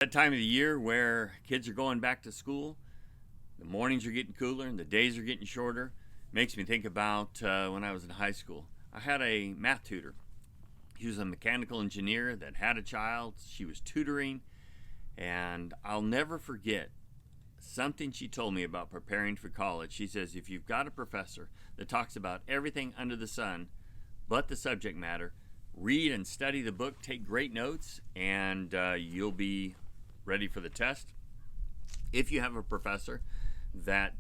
That time of the year where kids are going back to school, the mornings are getting cooler and the days are getting shorter. Makes me think about when I was in high school. I had a math tutor. He was a mechanical engineer that had a child. She was tutoring, and I'll never forget something she told me about preparing for college. She says, if you've got a professor that talks about everything under the sun but the subject matter, read and study the book, take great notes, and you'll be ready for the test. If you have a professor that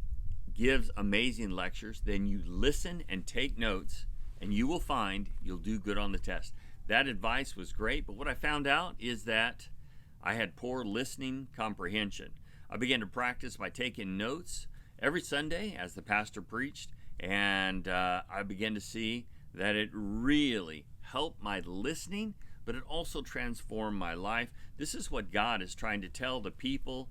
gives amazing lectures, then you listen and take notes, and you will find you'll do good on the test. That advice was great, but what I found out is that I had poor listening comprehension. I began to practice by taking notes every Sunday as the pastor preached, and I began to see that it really helped my listening, but it also transformed my life. This is what God is trying to tell the people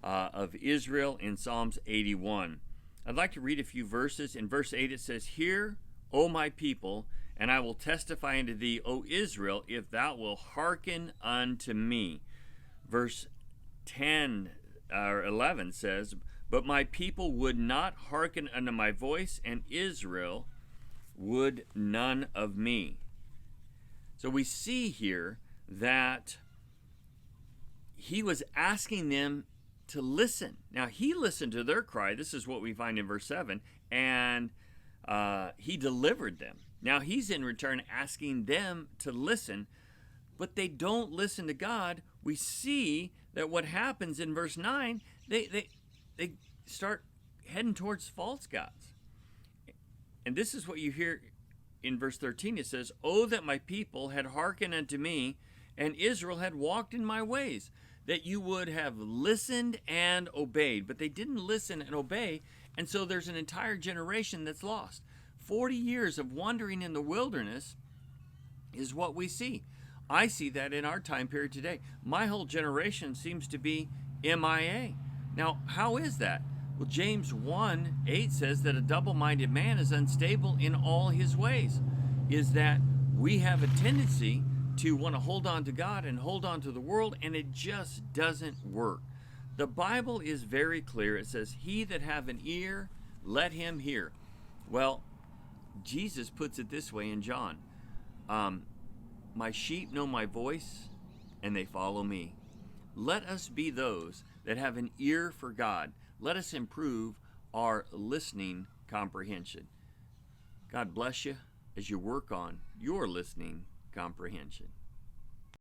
of Israel in Psalms 81. I'd like to read a few verses. In verse 8 it says, "Hear, O my people, and I will testify unto thee, O Israel, if thou wilt hearken unto me." Verse 10 or 11 says, "But my people would not hearken unto my voice, and Israel would none of me." So we see here that he was asking them to listen. Now, he listened to their cry. This is what we find in verse 7, and he delivered them. Now, he's in return asking them to listen, but they don't listen to God. We see that what happens in verse 9, they start heading towards false gods. And this is what you hear in verse 13. It says, "Oh, that my people had hearkened unto me, and Israel had walked in my ways, that you would have listened and obeyed." But they didn't listen and obey, and so there's an entire generation that's lost. 40 years of wandering in the wilderness is what we see. I see that in our time period today. My whole generation seems to be MIA. Now, how is that? Well, James 1:8 says that a double-minded man is unstable in all his ways. Is that we have a tendency to want to hold on to God and hold on to the world, and it just doesn't work. The Bible is very clear. It says, "He that have an ear, let him hear." Well, Jesus puts it this way in John. "My sheep know my voice, and they follow me." Let us be those that have an ear for God. Let us improve our listening comprehension. God bless you as you work on your listening comprehension.